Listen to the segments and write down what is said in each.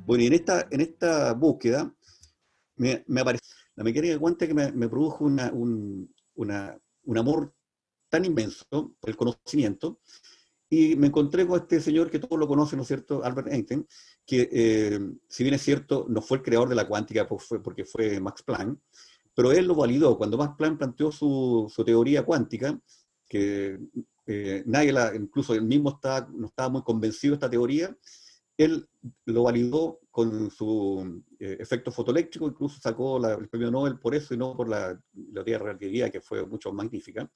Bueno, y en esta búsqueda me apareció la mecánica cuántica que me produjo un amor tan inmenso por el conocimiento, y me encontré con este señor que todos lo conocen, ¿no es cierto?, Albert Einstein, que si bien es cierto, no fue el creador de la cuántica porque fue Max Planck, pero él lo validó. Cuando Max Planck planteó su teoría cuántica, que nadie incluso él mismo no estaba muy convencido de esta teoría, él lo validó con su efecto fotoeléctrico, incluso sacó el premio Nobel por eso y no por la teoría de relatividad, que fue mucho más magnífica.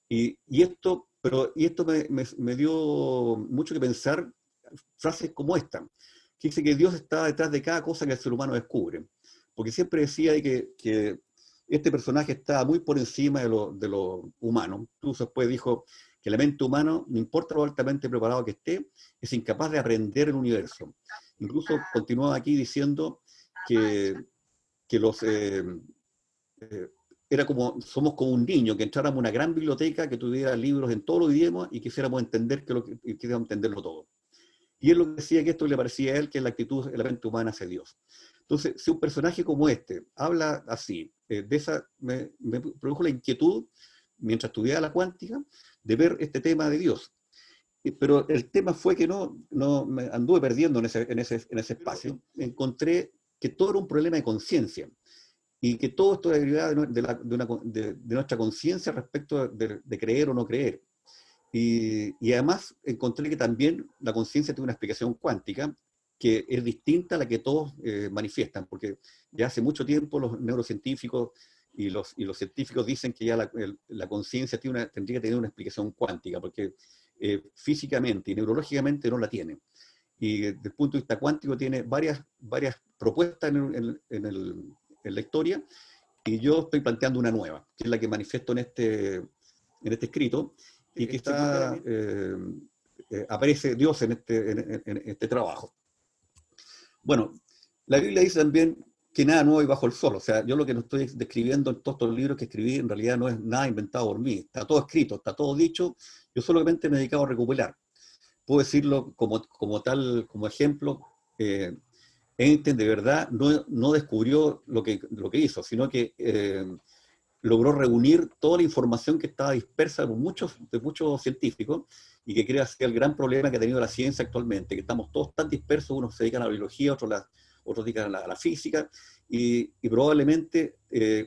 Esto me dio mucho que pensar, frases como esta, que dice que Dios está detrás de cada cosa que el ser humano descubre. Porque siempre decía que este personaje está muy por encima de lo humano. Incluso después dijo que la mente humana, no importa lo altamente preparado que esté, es incapaz de aprender el universo. Incluso continuaba aquí diciendo que, que los... era como, somos como un niño, que entráramos a una gran biblioteca que tuviera libros en todos los idiomas y quisiéramos entender y quisiéramos entenderlo todo. Y él lo decía que esto le parecía a él que es la actitud de la mente humana hacia Dios. Entonces, si un personaje como este habla así, me produjo la inquietud, mientras estudiaba la cuántica, de ver este tema de Dios. Pero el tema fue que no me anduve perdiendo en ese espacio. Encontré que todo era un problema de conciencia y que todo esto derivaba de nuestra conciencia respecto de creer o no creer. Y además encontré que también la conciencia tiene una explicación cuántica que es distinta a la que todos manifiestan, porque ya hace mucho tiempo los neurocientíficos y los científicos dicen que ya la conciencia tendría que tener una explicación cuántica, porque físicamente y neurológicamente no la tiene. Y desde el punto de vista cuántico tiene varias propuestas en la historia, y yo estoy planteando una nueva, que es la que manifiesto en este escrito, y que aparece Dios en este trabajo. Bueno, la Biblia dice también que nada nuevo hay bajo el sol. O sea, yo lo que no estoy describiendo en todos estos libros que escribí, en realidad no es nada inventado por mí. Está todo escrito, está todo dicho. Yo solamente me he dedicado a recopilar. Puedo decirlo como ejemplo. Einstein de verdad no descubrió lo que hizo, sino que logró reunir toda la información que estaba dispersa de muchos científicos, y que creo que es el gran problema que ha tenido la ciencia actualmente, que estamos todos tan dispersos, unos se dedican a la biología, otros dedican a la física, y probablemente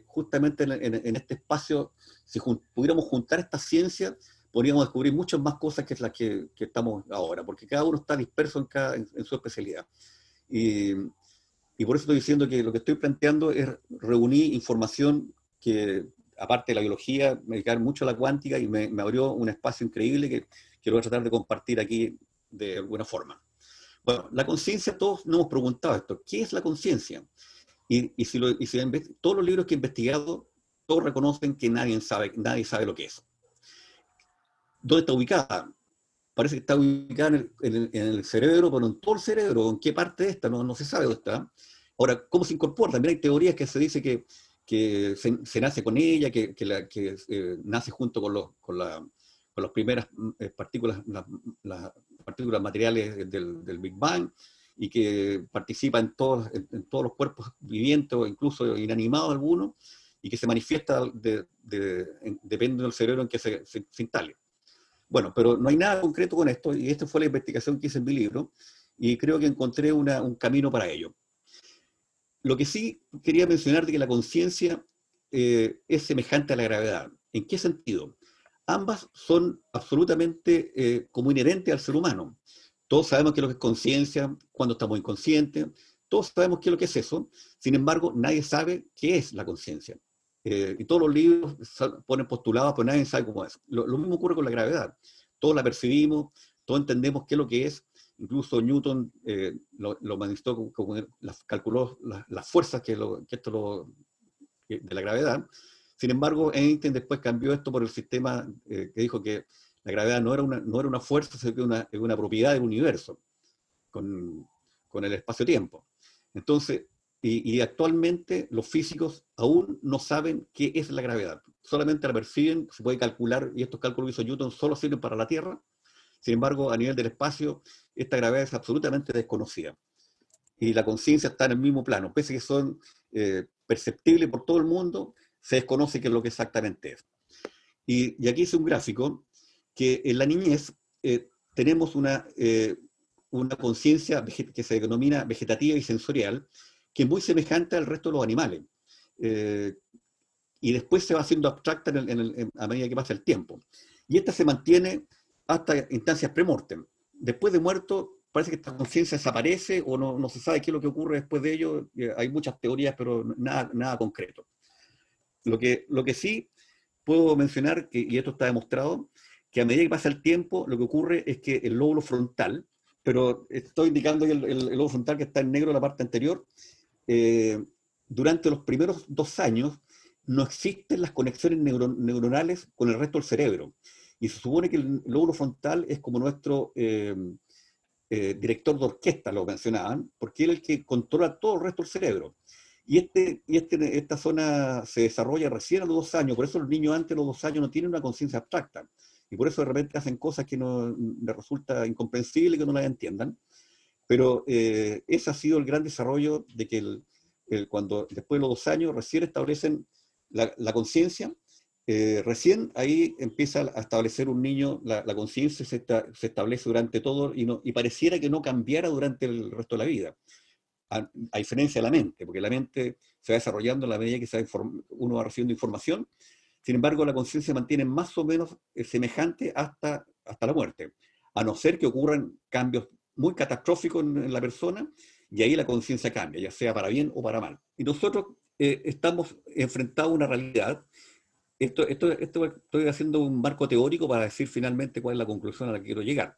justamente en este espacio, si pudiéramos juntar estas ciencias, podríamos descubrir muchas más cosas que las que estamos ahora, porque cada uno está disperso en su especialidad. Y, y por eso estoy diciendo que lo que estoy planteando es reunir información que, aparte de la biología, me dedicar mucho a la cuántica, y me abrió un espacio increíble que voy a tratar de compartir aquí de alguna forma. Bueno, la conciencia, todos nos hemos preguntado esto: ¿qué es la conciencia? Todos los libros que he investigado, todos reconocen que nadie sabe lo que es. ¿Dónde está ubicada? Parece que está ubicada en el cerebro, pero en todo el cerebro. ¿En qué parte de esta? No se sabe dónde está. Ahora, ¿cómo se incorpora? También hay teorías que se dice que se nace con ella, que nace junto con las primeras partículas, las partículas materiales del Big Bang, y que participa en todos los cuerpos vivientes o incluso inanimados algunos, y que se manifiesta depende del cerebro en que se instale. Bueno, pero no hay nada concreto con esto, y esta fue la investigación que hice en mi libro, y creo que encontré un camino para ello. Lo que sí quería mencionar de que la conciencia es semejante a la gravedad. ¿En qué sentido? Ambas son absolutamente como inherentes al ser humano. Todos sabemos qué es lo que es conciencia, cuando estamos inconscientes, todos sabemos qué es lo que es eso. Sin embargo, nadie sabe qué es la conciencia. Y todos los libros ponen postulados, pero nadie sabe cómo es. Lo mismo ocurre con la gravedad. Todos la percibimos, todos entendemos qué es lo que es. Incluso Newton lo manifestó, calculó las fuerzas de la gravedad. Sin embargo, Einstein después cambió esto por el sistema que dijo que la gravedad no era una fuerza, sino que es una propiedad del universo, con el espacio-tiempo. Entonces, y actualmente los físicos aún no saben qué es la gravedad. Solamente la perciben, se puede calcular, y estos cálculos que hizo Newton solo sirven para la Tierra. Sin embargo, a nivel del espacio, esta gravedad es absolutamente desconocida. y la conciencia está en el mismo plano, pese a que son perceptibles por todo el mundo, se desconoce qué es lo que exactamente es. Y aquí es un gráfico que en la niñez tenemos una conciencia que se denomina vegetativa y sensorial, que es muy semejante al resto de los animales. Y después se va haciendo abstracta a medida que pasa el tiempo. Y esta se mantiene hasta instancias premortem. Después de muerto, parece que esta conciencia desaparece o no se sabe qué es lo que ocurre después de ello. Hay muchas teorías, pero nada concreto. Lo que sí puedo mencionar, y esto está demostrado, que a medida que pasa el tiempo, lo que ocurre es que el lóbulo frontal, pero estoy indicando el lóbulo frontal que está en negro en la parte anterior, durante los primeros 2 años no existen las conexiones neuronales con el resto del cerebro. Y se supone que el lóbulo frontal es como nuestro director de orquesta, lo mencionaban, porque él es el que controla todo el resto del cerebro. Y esta zona se desarrolla recién a los 2 años, por eso los niños antes de los 2 años no tienen una conciencia abstracta. Y por eso de repente hacen cosas que les resulta incomprensible, que no las entiendan. Pero ese ha sido el gran desarrollo de que cuando después de los 2 años recién establecen la conciencia, recién ahí empieza a establecer un niño, la conciencia se establece durante todo y pareciera que no cambiara durante el resto de la vida. A diferencia de la mente, porque la mente se va desarrollando a la medida que uno va recibiendo información. Sin embargo, la conciencia se mantiene más o menos semejante hasta la muerte, a no ser que ocurran cambios muy catastróficos en la persona, y ahí la conciencia cambia, ya sea para bien o para mal. Y nosotros estamos enfrentados a una realidad. Estoy haciendo un marco teórico para decir finalmente cuál es la conclusión a la que quiero llegar.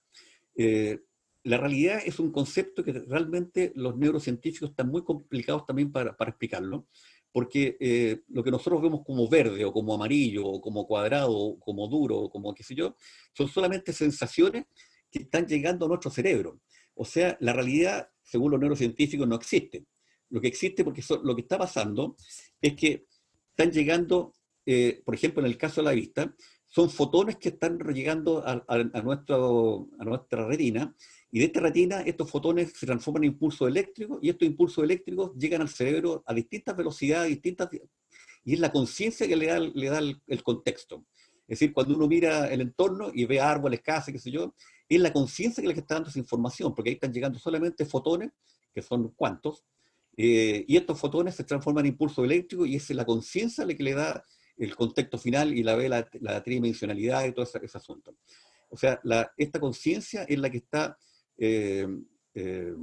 Eh, la realidad es un concepto que realmente los neurocientíficos están muy complicados también para explicarlo, porque lo que nosotros vemos como verde, o como amarillo, o como cuadrado, o como duro, o como qué sé yo, son solamente sensaciones que están llegando a nuestro cerebro. O sea, la realidad, según los neurocientíficos, no existe. Lo que existe, porque lo que está pasando es que están llegando, por ejemplo, en el caso de la vista, son fotones que están llegando a nuestra retina, y de esta retina estos fotones se transforman en impulsos eléctricos, y estos impulsos eléctricos llegan al cerebro a distintas velocidades, y es la conciencia que le da el contexto. Es decir, cuando uno mira el entorno y ve árboles, casas, qué sé yo, es la conciencia que le está dando esa información, porque ahí están llegando solamente fotones, que son cuantos, y estos fotones se transforman en impulsos eléctricos, y es la conciencia la que le da el contexto final y la tridimensionalidad y todo ese asunto. O sea, esta conciencia es la que está eh, eh,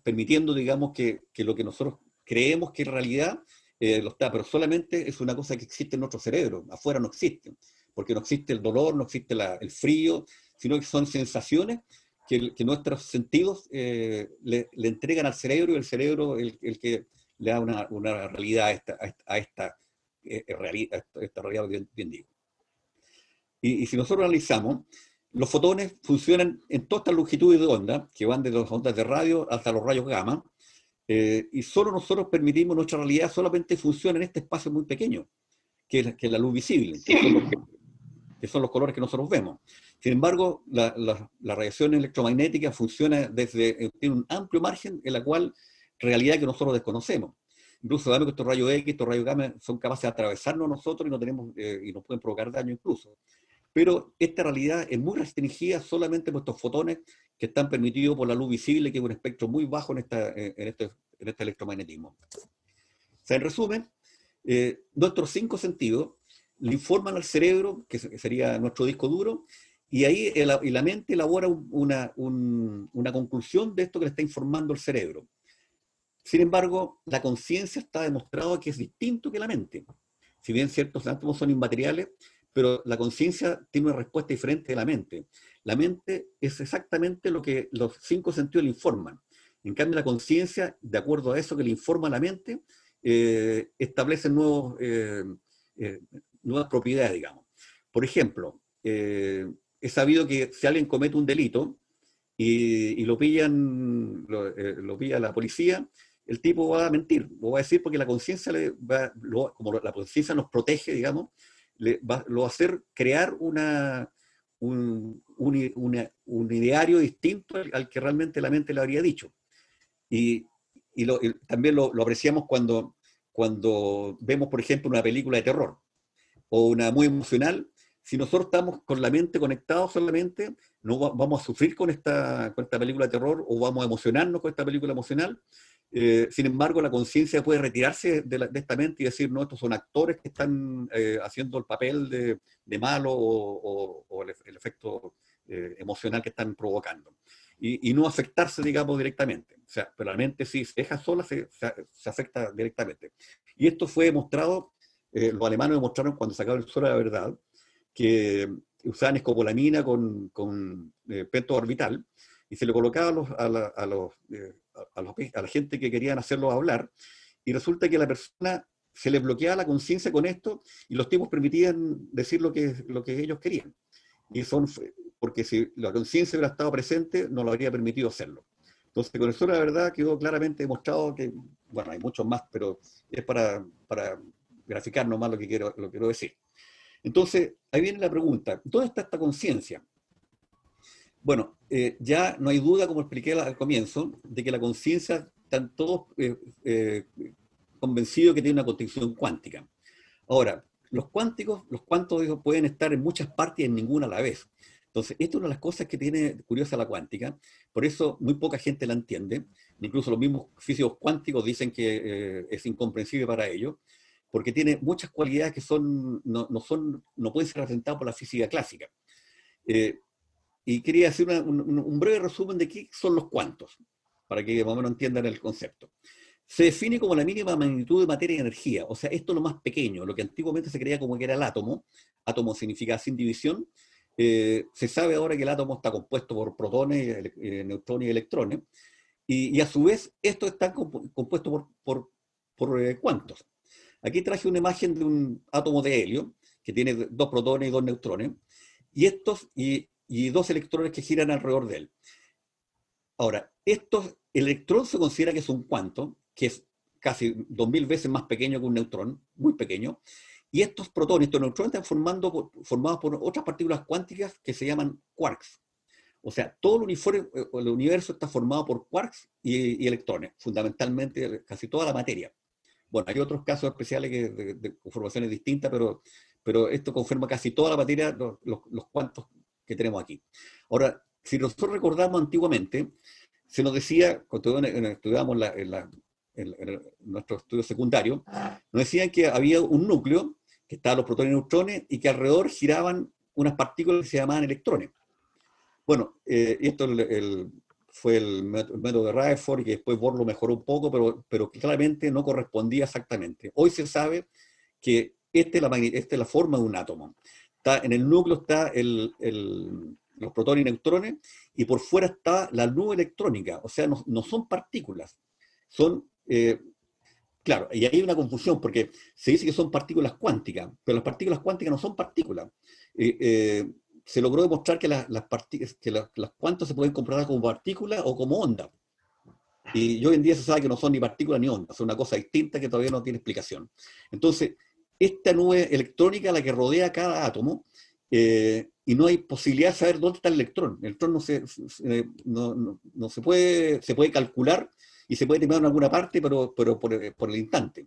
permitiendo, digamos, que lo que nosotros creemos que es realidad lo está, pero solamente es una cosa que existe en nuestro cerebro, afuera no existe, porque no existe el dolor, no existe el frío, sino que son sensaciones que nuestros sentidos le entregan al cerebro, y el cerebro el que le da una realidad a esta realidad, bien digo. Y si nosotros analizamos, los fotones funcionan en todas estas longitudes de onda, que van desde las ondas de radio hasta los rayos gamma, y solo nosotros permitimos nuestra realidad solamente funciona en este espacio muy pequeño, que es la luz visible, que son los colores que nosotros vemos. Sin embargo, la radiación electromagnética funciona tiene un amplio margen en la cual realidad que nosotros desconocemos. Incluso sabemos que estos rayos X, estos rayos gamma son capaces de atravesarnos a nosotros y nos pueden provocar daño incluso. Pero esta realidad es muy restringida solamente por estos fotones que están permitidos por la luz visible, que es un espectro muy bajo en este electromagnetismo. O sea, en resumen, nuestros 5 sentidos le informan al cerebro, que sería nuestro disco duro, y ahí la mente elabora una conclusión de esto que le está informando el cerebro. Sin embargo, la conciencia está demostrado que es distinto que la mente. Si bien ciertos átomos son inmateriales, pero la conciencia tiene una respuesta diferente de la mente. La mente es exactamente lo que los 5 sentidos le informan. En cambio, la conciencia, de acuerdo a eso que le informa a la mente, establece nuevas propiedades, digamos. Por ejemplo, es sabido que si alguien comete un delito y lo pilla la policía, el tipo va a mentir, lo va a decir porque la conciencia, como la conciencia nos protege, digamos, lo va a hacer crear un ideario distinto al que realmente la mente le habría dicho. Y y también lo apreciamos cuando vemos, por ejemplo, una película de terror o una muy emocional. Si nosotros estamos con la mente conectados solamente, no vamos a sufrir con esta película de terror o vamos a emocionarnos con esta película emocional. Sin embargo, la conciencia puede retirarse de esta mente y decir, no, estos son actores que están haciendo el papel de malo o el efecto emocional que están provocando. Y no afectarse, digamos, directamente. O sea, pero la mente sí se deja sola, se afecta directamente. Y esto fue demostrado, los alemanes demostraron cuando sacaron el suelo de la verdad, que usaban escopolamina con pentobarbital y se le colocaba a la gente que querían hacerlos hablar, y resulta que a la persona se les bloqueaba la conciencia con esto y los tipos permitían decir lo que ellos querían. Y porque si la conciencia hubiera estado presente, no lo habría permitido hacerlo. Entonces, con eso la verdad quedó claramente demostrado que, bueno, hay muchos más, pero es para graficar nomás lo que quiero decir. Entonces, ahí viene la pregunta, ¿dónde está esta conciencia? Bueno, ya no hay duda, como expliqué al comienzo, de que la conciencia, están todos convencidos que tiene una constitución cuántica. Ahora, los cuántos pueden estar en muchas partes y en ninguna a la vez. Entonces, esto es una de las cosas que tiene curiosa la cuántica, por eso muy poca gente la entiende, incluso los mismos físicos cuánticos dicen que es incomprensible para ellos, porque tiene muchas cualidades que no pueden ser representadas por la física clásica. Eh, y quería hacer un breve resumen de qué son los cuantos, para que más o menos entiendan el concepto. Se define como la mínima magnitud de materia y energía, o sea, esto es lo más pequeño, lo que antiguamente se creía como que era el átomo. Átomo significa sin división. Se sabe ahora que el átomo está compuesto por protones, neutrones y electrones, y a su vez estos están compuestos por cuantos. Aquí traje una imagen de un átomo de helio, que tiene 2 protones y 2 neutrones, y 2 electrones que giran alrededor de él. Ahora, el electrón se considera que es un cuanto, que es casi 2000 veces más pequeño que un neutrón, muy pequeño, y estos protones, estos neutrones están formados por otras partículas cuánticas que se llaman quarks. O sea, todo el universo está formado por quarks y electrones, fundamentalmente casi toda la materia. Bueno, hay otros casos especiales de conformaciones distintas, pero esto confirma casi toda la materia, los cuantos que tenemos aquí. Ahora, si nosotros recordamos antiguamente, se nos decía, cuando estudiábamos en nuestro estudio secundario, nos decían que había un núcleo, que estaban los protones y neutrones, y que alrededor giraban unas partículas que se llamaban electrones. Bueno, esto fue el método de Rutherford, y que después Bohr lo mejoró un poco, pero claramente no correspondía exactamente. Hoy se sabe que esta es la forma de un átomo. En el núcleo está los protones y neutrones, y por fuera está la nube electrónica, o sea, no son partículas, son, claro, y hay una confusión, porque se dice que son partículas cuánticas, pero las partículas cuánticas no son partículas. Se logró demostrar que las cuantos se pueden comprobar como partículas o como onda. Y hoy en día se sabe que no son ni partículas ni ondas, son una cosa distinta que todavía no tiene explicación. Entonces, esta nube electrónica es la que rodea cada átomo, y no hay posibilidad de saber dónde está el electrón. El electrón no se puede calcular y se puede tener en alguna parte, pero por el instante.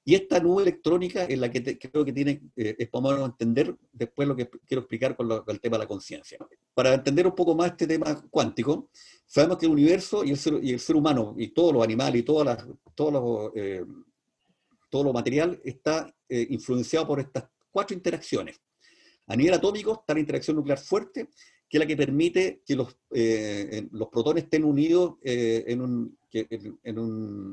Y esta nube electrónica es la que creo que es para entender después lo que quiero explicar con el tema de la conciencia. Para entender un poco más este tema cuántico, sabemos que el universo y el ser humano, y todos los animales, y todo lo material, está influenciado por estas 4 interacciones. A nivel atómico está la interacción nuclear fuerte, que es la que permite que los protones estén unidos en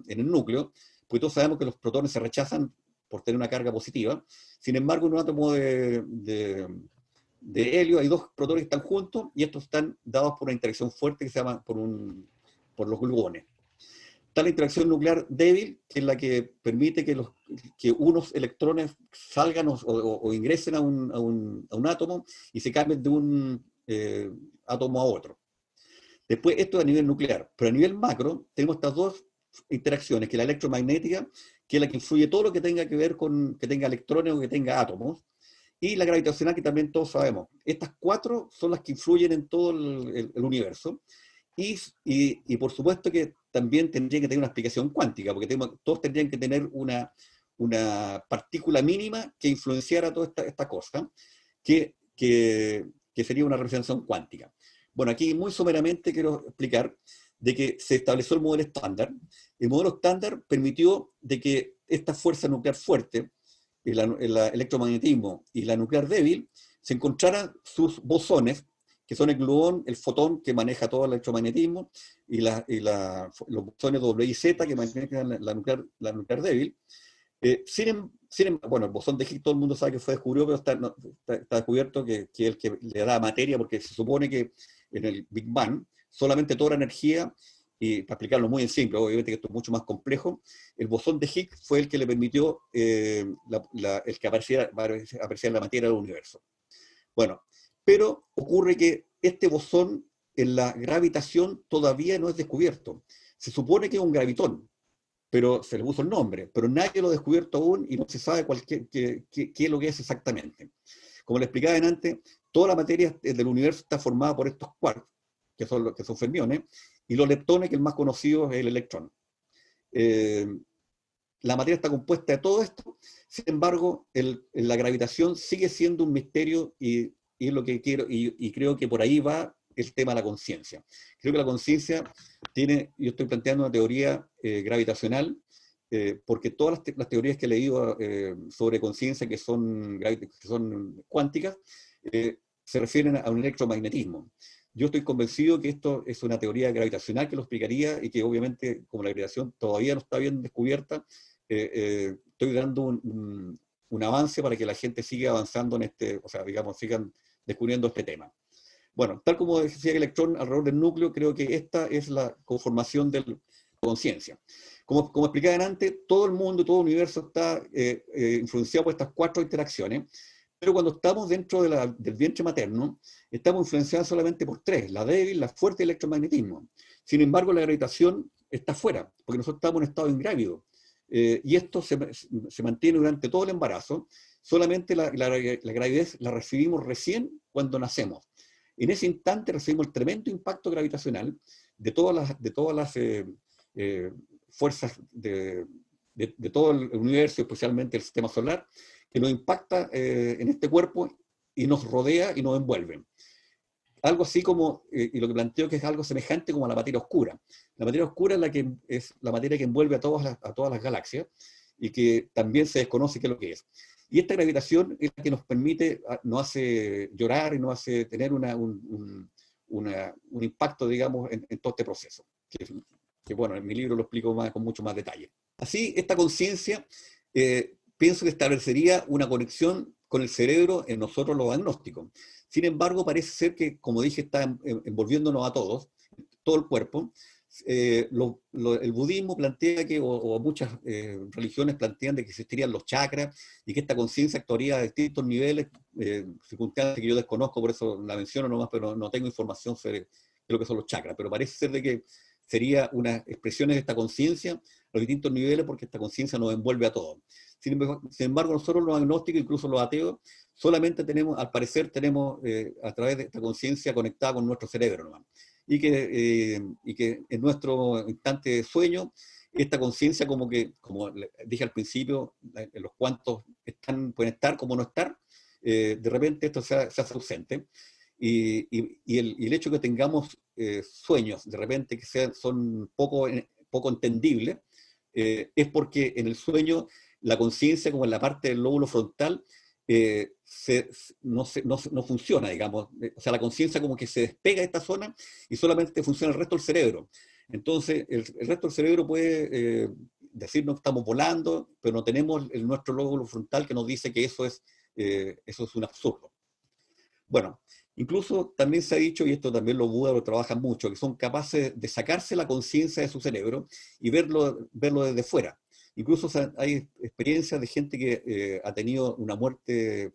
el núcleo, porque todos sabemos que los protones se rechazan por tener una carga positiva. Sin embargo, en un átomo de helio hay 2 protones que están juntos, y estos están dados por una interacción fuerte que se llama por los gluones. Está la interacción nuclear débil, que es la que permite que unos electrones salgan o ingresen a un átomo y se cambien de un átomo a otro. Después, esto es a nivel nuclear, pero a nivel macro tenemos estas 2 interacciones, que es la electromagnética, que es la que influye todo lo que tenga que ver con que tenga electrones o que tenga átomos, y la gravitacional, que también todos sabemos. Estas 4 son las que influyen en todo el universo, Y por supuesto que también tendría que tener una explicación cuántica, porque todos tendrían que tener una partícula mínima que influenciara toda esta cosa, que sería una representación cuántica. Bueno, aquí muy someramente quiero explicar de que se estableció el modelo estándar. El modelo estándar permitió de que esta fuerza nuclear fuerte, el electromagnetismo y la nuclear débil, se encontraran sus bosones, que son el gluón, el fotón, que maneja todo el electromagnetismo, los bosones W y Z, que manejan la nuclear débil. Bueno, el bosón de Higgs todo el mundo sabe que fue descubierto, pero está descubierto que es el que le da materia, porque se supone que en el Big Bang solamente toda la energía, y para explicarlo muy en simple, obviamente que esto es mucho más complejo, el bosón de Higgs fue el que le permitió el que apareciera la materia del universo. Bueno, pero ocurre que este bosón en la gravitación todavía no es descubierto. Se supone que es un gravitón, pero se le puso el nombre, pero nadie lo ha descubierto aún y no se sabe qué es lo que es exactamente. Como le explicaba antes, toda la materia del universo está formada por estos quarks, que son fermiones, y los leptones, que el más conocido es el electrón. La materia está compuesta de todo esto, sin embargo, la gravitación sigue siendo un misterio y es lo que quiero, y creo que por ahí va el tema de la conciencia. Creo que la conciencia yo estoy planteando una teoría gravitacional, porque todas las teorías que he leído sobre conciencia que son cuánticas, se refieren a un electromagnetismo. Yo estoy convencido que esto es una teoría gravitacional que lo explicaría y que obviamente, como la gravitación todavía no está bien descubierta, estoy dando un avance para que la gente siga avanzando en o sea, digamos, sigan descubriendo este tema. Bueno, tal como decía el electrón alrededor del núcleo, creo que esta es la conformación de la conciencia. Como explicaba antes, todo el mundo, todo el universo está influenciado por estas 4 interacciones, pero cuando estamos dentro del vientre materno, estamos influenciados solamente por 3, la débil, la fuerte y el electromagnetismo. Sin embargo, la gravitación está fuera, porque nosotros estamos en estado ingrávido. Y esto se mantiene durante todo el embarazo, solamente la gravidez la recibimos recién cuando nacemos. En ese instante recibimos el tremendo impacto gravitacional de todas las fuerzas de todo el universo, especialmente el sistema solar, que nos impacta en este cuerpo y nos rodea y nos envuelve. Algo así como, y lo que planteo que es algo semejante como a la materia oscura. La materia oscura es la materia que envuelve a todas las galaxias y que también se desconoce qué es lo que es. Y esta gravitación es la que nos permite, nos hace llorar y nos hace tener un impacto, digamos, en todo este proceso. Que bueno, en mi libro lo explico con mucho más detalle. Así, esta conciencia, pienso que establecería una conexión con el cerebro en nosotros los agnósticos. Sin embargo, parece ser que, como dije, está envolviéndonos a todos, todo el cuerpo. El budismo plantea o muchas religiones plantean de que existirían los chakras y que esta conciencia actuaría a distintos niveles, circunstancias que yo desconozco, por eso la menciono nomás, pero no tengo información sobre lo que son los chakras. Pero parece ser de que sería unas expresiones de esta conciencia a los distintos niveles, porque esta conciencia nos envuelve a todos. Sin embargo, nosotros los agnósticos, incluso los ateos, solamente tenemos, al parecer, tenemos a través de esta conciencia conectada con nuestro cerebro nomás. Y que en nuestro instante de sueño, esta conciencia como dije al principio, los cuantos pueden estar como no estar, de repente esto se hace ausente. Y el hecho de que tengamos sueños, de repente que son poco entendibles, es porque en el sueño la conciencia, como en la parte del lóbulo frontal, no funciona, digamos. O sea, la conciencia como que se despega de esta zona y solamente funciona el resto del cerebro. Entonces, el resto del cerebro puede decirnos que estamos volando, pero no tenemos nuestro lóbulo frontal que nos dice que eso es un absurdo. Bueno, incluso también se ha dicho, y esto también los Budas lo trabajan mucho, que son capaces de sacarse la conciencia de su cerebro y verlo desde fuera. Incluso hay experiencias de gente que ha tenido una muerte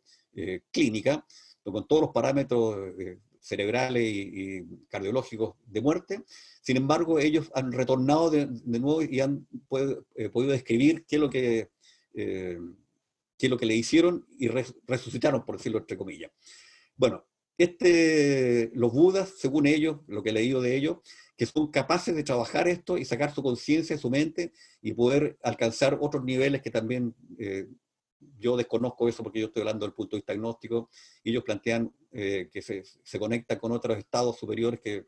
clínica, con todos los parámetros cerebrales y cardiológicos de muerte. Sin embargo, ellos han retornado de nuevo y han podido describir qué es lo que le hicieron y resucitaron, por decirlo entre comillas. Bueno, los Budas, según ellos, lo que he leído de ellos, que son capaces de trabajar esto y sacar su conciencia, su mente, y poder alcanzar otros niveles que también yo desconozco eso porque yo estoy hablando del punto de vista agnóstico, y ellos plantean que se conectan con otros estados superiores que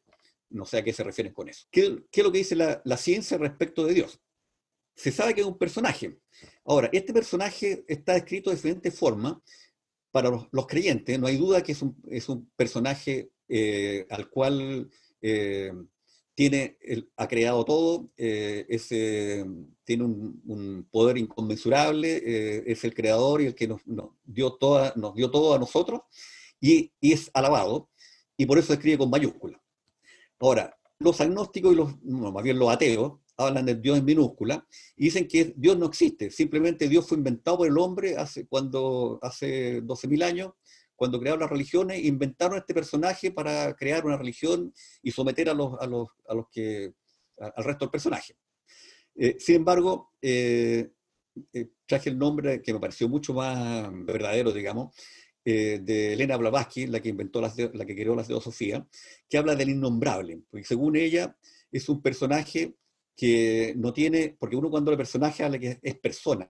no sé a qué se refieren con eso. ¿Qué es lo que dice la ciencia respecto de Dios? Se sabe que es un personaje. Ahora, este personaje está descrito de diferentes formas para los creyentes. No hay duda que es un personaje al cual ha creado todo, tiene un poder inconmensurable, es el creador y el que nos dio todo a nosotros, y es alabado, y por eso se escribe con mayúscula. Ahora, los agnósticos no, más bien los ateos, hablan de Dios en minúscula y dicen que Dios no existe, simplemente Dios fue inventado por el hombre hace 12.000 años, cuando crearon las religiones, inventaron este personaje para crear una religión y someter al resto del personaje. Sin embargo, traje el nombre que me pareció mucho más verdadero, digamos, de Elena Blavatsky, la que creó la teosofía, que habla del innombrable, porque según ella es un personaje que no tiene, porque uno cuando el personaje habla que es persona,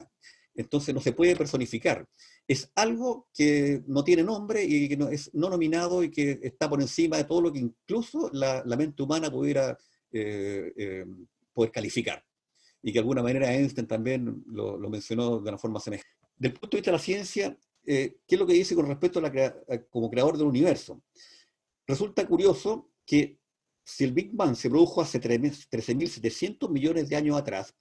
entonces no se puede personificar. Es algo que no tiene nombre y que es no nominado y que está por encima de todo lo que incluso la mente humana pudiera poder calificar. Y que de alguna manera Einstein también lo mencionó de una forma semejante. Del punto de vista de la ciencia, ¿qué es lo que dice con respecto como creador del universo? Resulta curioso que si el Big Bang se produjo hace 13.700 millones de años atrás,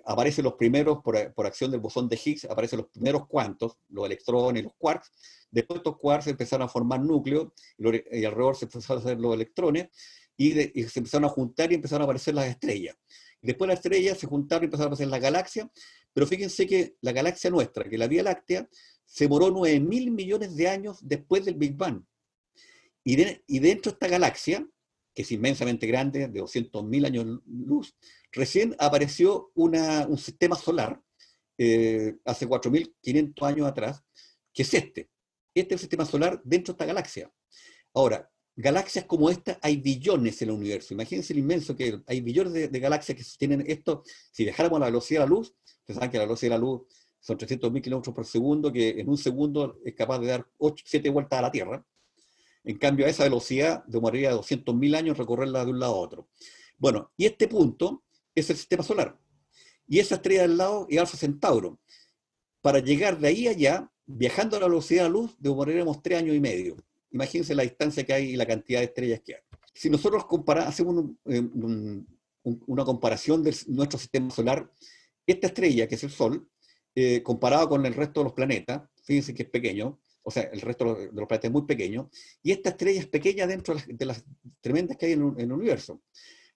aparecen los primeros, por acción del bosón de Higgs, aparecen los primeros cuantos, los electrones y los quarks. Después estos quarks empezaron a formar núcleos y alrededor se empezaron a hacer los electrones y se empezaron a juntar y empezaron a aparecer las estrellas. Y después las estrellas se juntaron y empezaron a aparecer las galaxias, pero fíjense que la galaxia nuestra, que la Vía Láctea, se demoró 9.000 millones de años después del Big Bang. Y dentro de esta galaxia, que es inmensamente grande, de 200.000 años luz, recién apareció un sistema solar, hace 4.500 años atrás, que es este. Este es el sistema solar dentro de esta galaxia. Ahora, galaxias como esta hay billones en el universo. Imagínense el inmenso que hay billones de galaxias que tienen esto. Si dejáramos la velocidad de la luz, ustedes saben que la velocidad de la luz son 300.000 kilómetros por segundo, que en un segundo es capaz de dar 7 vueltas a la Tierra. En cambio, a esa velocidad demoraría 200.000 años recorrerla de un lado a otro. Bueno, y este punto es el sistema solar. Y esa estrella del lado es Alfa Centauro. Para llegar de ahí a allá, viajando a la velocidad de la luz, demoraríamos 3 años y medio. Imagínense la distancia que hay y la cantidad de estrellas que hay. Si nosotros hacemos una comparación de nuestro sistema solar, esta estrella, que es el Sol, comparado con el resto de los planetas, fíjense que es pequeño, o sea, el resto de los planetas es muy pequeño, y esta estrella es pequeña dentro de las tremendas que hay en el universo.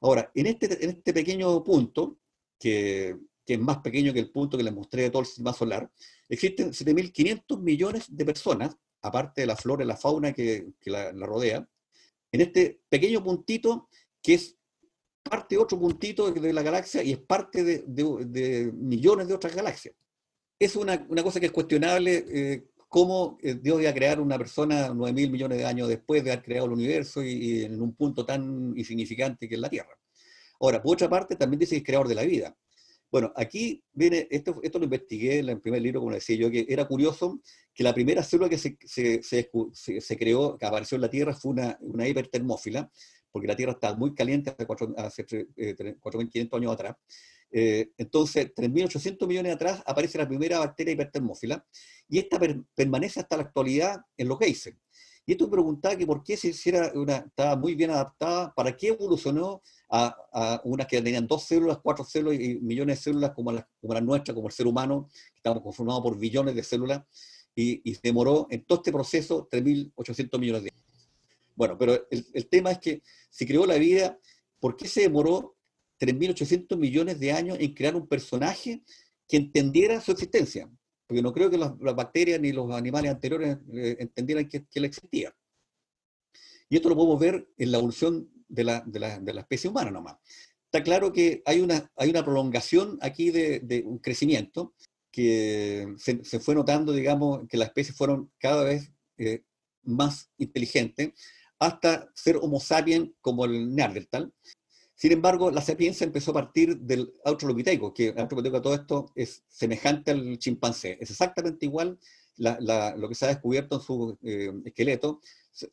Ahora, en este pequeño punto, que es más pequeño que el punto que les mostré de todo el sistema solar, existen 7.500 millones de personas, aparte de la flora y la fauna que la rodea, en este pequeño puntito que es parte de otro puntito de la galaxia y es parte de millones de otras galaxias. Es una cosa que es cuestionable, cómo Dios iba a crear una persona 9.000 millones de años después de haber creado el universo y en un punto tan insignificante que es la Tierra. Ahora, por otra parte, también dice que es creador de la vida. Bueno, aquí viene, esto lo investigué en el primer libro, como decía yo, que era curioso que la primera célula que se creó, que apareció en la Tierra, fue una hipertermófila, porque la Tierra está muy caliente hace 4.500 años atrás. Entonces, 3.800 millones atrás aparece la primera bacteria hipertermófila, y esta permanece hasta la actualidad en los geysers. Y esto me preguntaba que por qué estaba muy bien adaptada, para qué evolucionó a unas que tenían 2 células, 4 células y millones de células como las nuestras, como el ser humano, que estamos conformados por billones de células, y se demoró en todo este proceso 3.800 millones de años. Bueno, pero el tema es que si creó la vida, ¿por qué se demoró 3.800 millones de años en crear un personaje que entendiera su existencia? Porque no creo que las bacterias ni los animales anteriores entendieran que él existía. Y esto lo podemos ver en la evolución de la especie humana nomás. Está claro que hay una prolongación aquí de un crecimiento que se fue notando, digamos, que las especies fueron cada vez más inteligentes hasta ser Homo sapiens como el Neandertal. Sin embargo, la sapiencia empezó a partir del Australopithecus, que el Australopithecus, todo esto es semejante al chimpancé, es exactamente igual. Lo que se ha descubierto en su esqueleto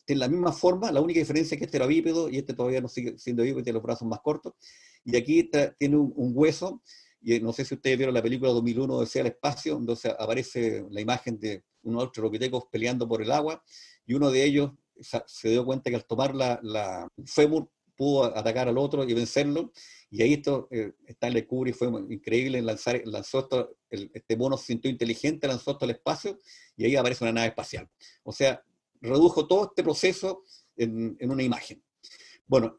tiene la misma forma, la única diferencia es que este era bípedo y este todavía no sigue siendo bípedo y tiene los brazos más cortos. Y aquí tiene un hueso, y no sé si ustedes vieron la película 2001 Odisea del Espacio, donde aparece la imagen de unos australopithecus peleando por el agua, y uno de ellos se dio cuenta que al tomar la fémur pudo atacar al otro y vencerlo, y ahí Stanley Kubrick fue increíble en este mono se sintió inteligente, lanzó esto al espacio, y ahí aparece una nave espacial. O sea, redujo todo este proceso en una imagen. Bueno,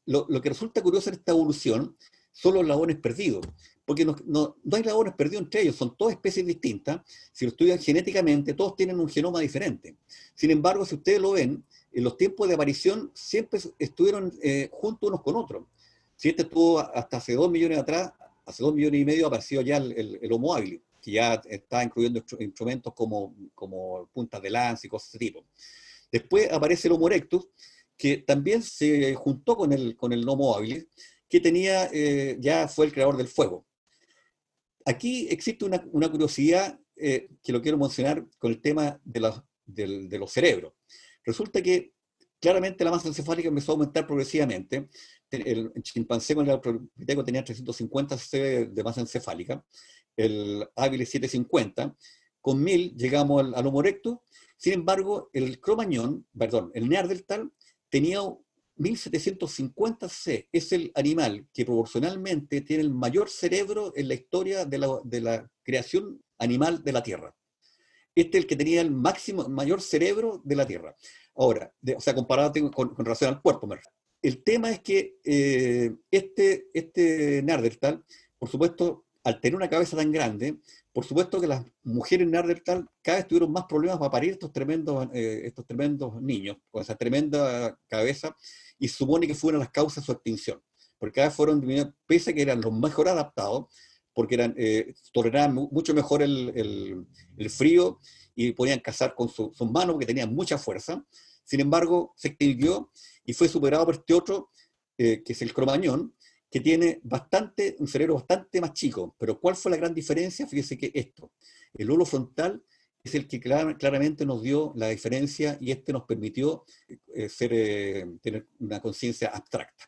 lo que resulta curioso en esta evolución son los eslabones perdidos, porque no hay eslabones perdidos entre ellos, son todas especies distintas. Si lo estudian genéticamente, todos tienen un genoma diferente. Sin embargo, si ustedes lo ven, en los tiempos de aparición siempre estuvieron juntos unos con otros. Si este estuvo hasta hace 2 millones atrás, hace 2 millones y medio apareció ya el Homo habilis, que ya está incluyendo instrumentos como puntas de lanza y cosas de ese tipo. Después aparece el Homo erectus, que también se juntó con el Homo habilis, que ya fue el creador del fuego. Aquí existe una curiosidad que lo quiero mencionar con el tema de los cerebros. Resulta que claramente la masa encefálica empezó a aumentar progresivamente. El chimpancé con el australopithecus tenía 350 cc de masa encefálica, el habilis 750, con 1000 llegamos al Homo erectus. Sin embargo, el cromañón, perdón, el neandertal tenía 1750 cc. Es el animal que proporcionalmente tiene el mayor cerebro en la historia de la creación animal de la Tierra. Este es el que tenía el mayor cerebro de la Tierra. Ahora, o sea, comparado con relación al cuerpo. El tema es que este Neandertal, por supuesto, al tener una cabeza tan grande, por supuesto que las mujeres Neandertal cada vez tuvieron más problemas para parir estos tremendos niños, con esa tremenda cabeza, y se supone que fue una de las causas de su extinción, porque cada vez fueron disminuidos, pese a que eran los mejor adaptados, porque toleraban mucho mejor el frío y podían cazar con sus manos porque tenían mucha fuerza. Sin embargo, se extinguió y fue superado por este otro, que es el cromañón, que tiene un cerebro bastante más chico. Pero ¿cuál fue la gran diferencia? Fíjese que el lóbulo frontal es el que claramente nos dio la diferencia y nos permitió tener una conciencia abstracta.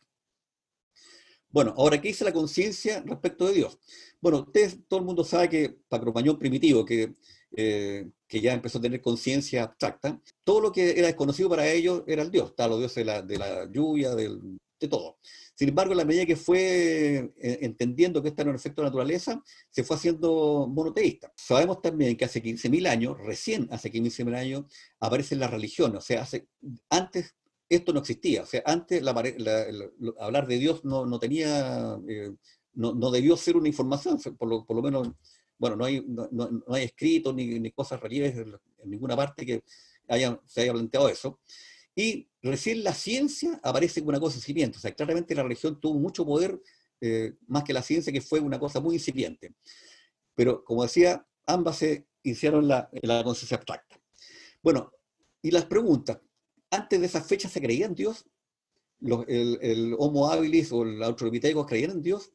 Bueno, ahora, ¿qué dice la conciencia respecto de Dios? Bueno, todo el mundo sabe que para Cromañón primitivo, que ya empezó a tener conciencia abstracta, todo lo que era desconocido para ellos era el Dios, estaban los dioses de la lluvia, de todo. Sin embargo, en la medida que fue entendiendo que esto era un efecto de naturaleza, se fue haciendo monoteísta. Sabemos también que hace 15.000 años, recién hace 15.000 años, aparecen las religiones, o sea, antes esto no existía, o sea, antes hablar de Dios no tenía, no debió ser una información, por lo menos, bueno, no hay escritos ni cosas religiosas en ninguna parte que se haya planteado eso. Y recién la ciencia aparece como una cosa incipiente, o sea, claramente la religión tuvo mucho poder, más que la ciencia, que fue una cosa muy incipiente. Pero, como decía, ambas se iniciaron en la conciencia abstracta. Bueno, y las preguntas, antes de esas fechas se creía en Dios, el Homo habilis o el Australopithecus creían en Dios.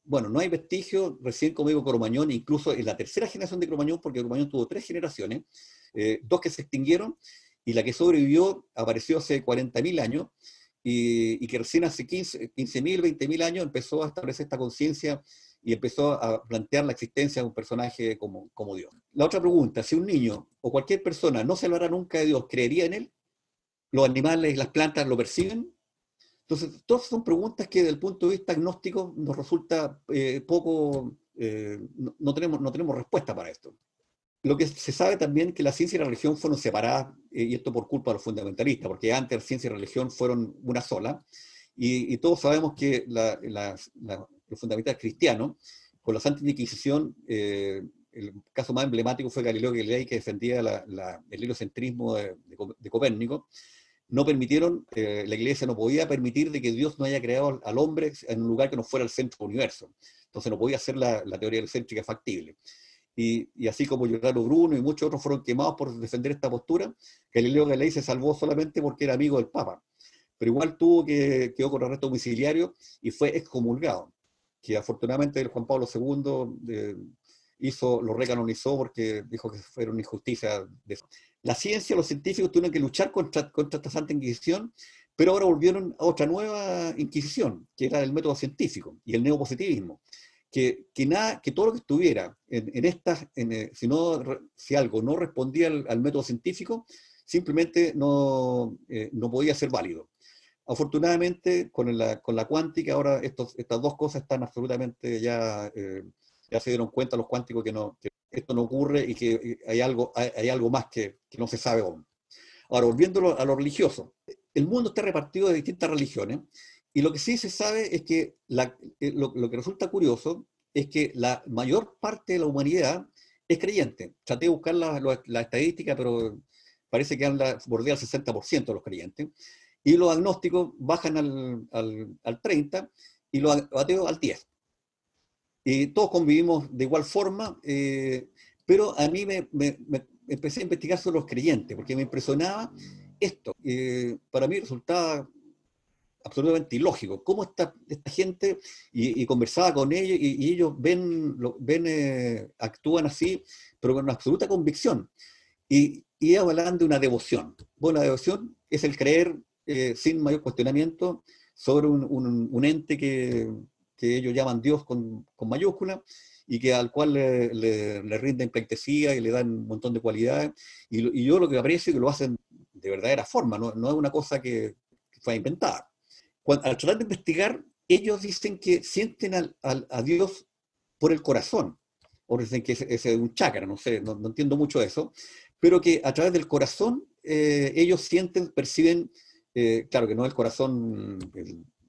Bueno, no hay vestigios, recién como digo, Cromañón, incluso en la tercera generación de Cromañón, porque Cromañón tuvo 3 generaciones, 2 que se extinguieron, y la que sobrevivió apareció hace 40.000 años, y que recién hace 15.000, 20.000 años empezó a establecer esta conciencia y empezó a plantear la existencia de un personaje como Dios. La otra pregunta, si un niño o cualquier persona no se hablará nunca de Dios, ¿creería en él? ¿Los animales y las plantas lo perciben? Entonces, todas son preguntas que desde el punto de vista agnóstico nos resulta no tenemos respuesta para esto. Lo que se sabe también es que la ciencia y la religión fueron separadas, y esto por culpa de los fundamentalistas, porque antes la ciencia y la religión fueron una sola, y todos sabemos que los fundamentalistas cristianos, con la Santa Inquisición, el caso más emblemático fue Galileo Galilei, que defendía el heliocentrismo de Copérnico. No permitieron, la iglesia no podía permitir de que Dios no haya creado al hombre en un lugar que no fuera el centro del universo. Entonces no podía ser la teoría excéntrica factible. y así como Giordano Bruno y muchos otros fueron quemados por defender esta postura, Galileo Galilei se salvó solamente porque era amigo del Papa, pero igual quedó con arresto domiciliario y fue excomulgado, que afortunadamente el Juan Pablo II lo recanonizó porque dijo que fue una injusticia. La ciencia, los científicos tuvieron que luchar contra esta Santa Inquisición, pero ahora volvieron a otra nueva Inquisición, que era el método científico y el neopositivismo. Que todo lo que estuviera si algo no respondía al método científico, simplemente no podía ser válido. Afortunadamente, con la cuántica, ahora estas dos cosas están absolutamente ya se dieron cuenta los cuánticos que esto no ocurre y que hay algo más que no se sabe aún. Ahora, volviendo a lo religioso, el mundo está repartido de distintas religiones, y lo que sí se sabe es que lo que resulta curioso es que la mayor parte de la humanidad es creyente. Traté de buscar la estadística, pero parece que bordea el 60% de los creyentes, y los agnósticos bajan al 30% y los ateos al 10%. Y todos convivimos de igual forma, pero a mí me empecé a investigar sobre los creyentes, porque me impresionaba esto. Para mí resultaba absolutamente ilógico. ¿Cómo esta gente, y conversaba con ellos, y ellos actúan así, pero con una absoluta convicción? Y hablan de una devoción. Bueno, la devoción es el creer sin mayor cuestionamiento sobre un ente que ellos llaman Dios con mayúscula, y al cual le rinden pleitesía y le dan un montón de cualidades. Y yo lo que aprecio es que lo hacen de verdadera forma, no es una cosa que fue inventada. Al tratar de investigar, ellos dicen que sienten a Dios por el corazón, o dicen que es un chakra, no sé, no entiendo mucho eso, pero que a través del corazón ellos perciben, claro que no el corazón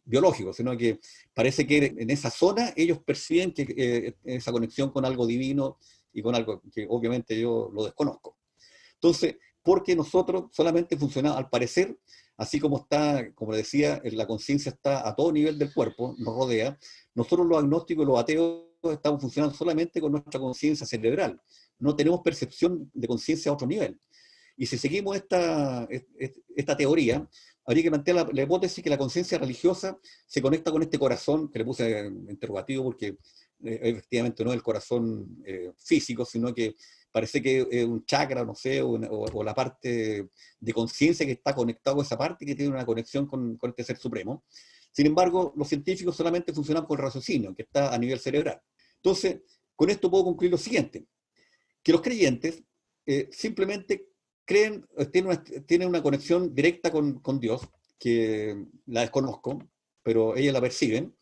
biológico, sino que parece que en esa zona ellos perciben que esa conexión con algo divino y con algo que obviamente yo lo desconozco. Entonces, porque nosotros solamente funcionamos, al parecer, así como está, como decía, la conciencia está a todo nivel del cuerpo, nos rodea, nosotros los agnósticos y los ateos estamos funcionando solamente con nuestra conciencia cerebral. No tenemos percepción de conciencia a otro nivel. Y si seguimos esta teoría, habría que plantear la hipótesis que la conciencia religiosa se conecta con este corazón, que le puse interrogativo porque efectivamente no es el corazón físico, sino que parece que es un chakra, no sé, o la parte de conciencia que está conectado con esa parte, que tiene una conexión con este ser supremo. Sin embargo, los científicos solamente funcionan con el raciocinio, que está a nivel cerebral. Entonces, con esto puedo concluir lo siguiente, que los creyentes simplemente tienen una conexión directa con Dios, que la desconozco, pero ellos la perciben,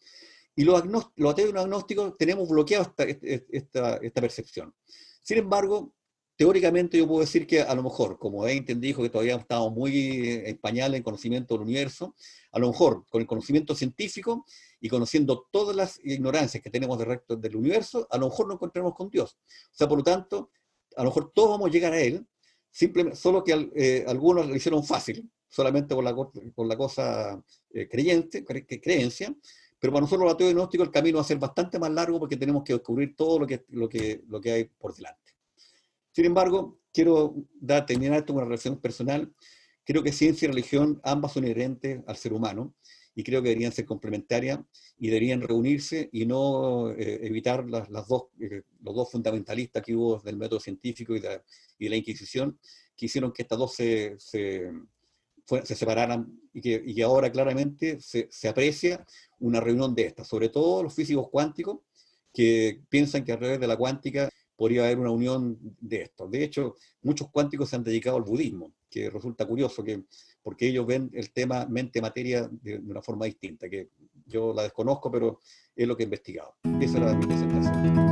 y los ateos y los agnósticos tenemos bloqueado esta percepción. Sin embargo, teóricamente yo puedo decir que a lo mejor, como Einstein dijo que todavía estamos muy en pañales en conocimiento del universo, a lo mejor con el conocimiento científico y conociendo todas las ignorancias que tenemos del universo, a lo mejor nos encontraremos con Dios. O sea, por lo tanto, a lo mejor todos vamos a llegar a Él, solo que algunos lo hicieron fácil, solamente con la cosa creencia, pero para nosotros los ateos gnósticos el camino va a ser bastante más largo porque tenemos que descubrir todo lo que hay por delante. Sin embargo, quiero terminar esto con una reflexión personal. Creo que ciencia y religión ambas son inherentes al ser humano y creo que deberían ser complementarias y deberían reunirse y no evitar los dos fundamentalistas que hubo del método científico y de la Inquisición, que hicieron que estas dos se separaran y que ahora claramente se aprecia una reunión de estas, sobre todo los físicos cuánticos que piensan que a través de la cuántica podría haber una unión de esto. De hecho, muchos cuánticos se han dedicado al budismo, que resulta curioso, porque ellos ven el tema mente-materia de una forma distinta, que yo la desconozco, pero es lo que he investigado. Esa era mi presentación.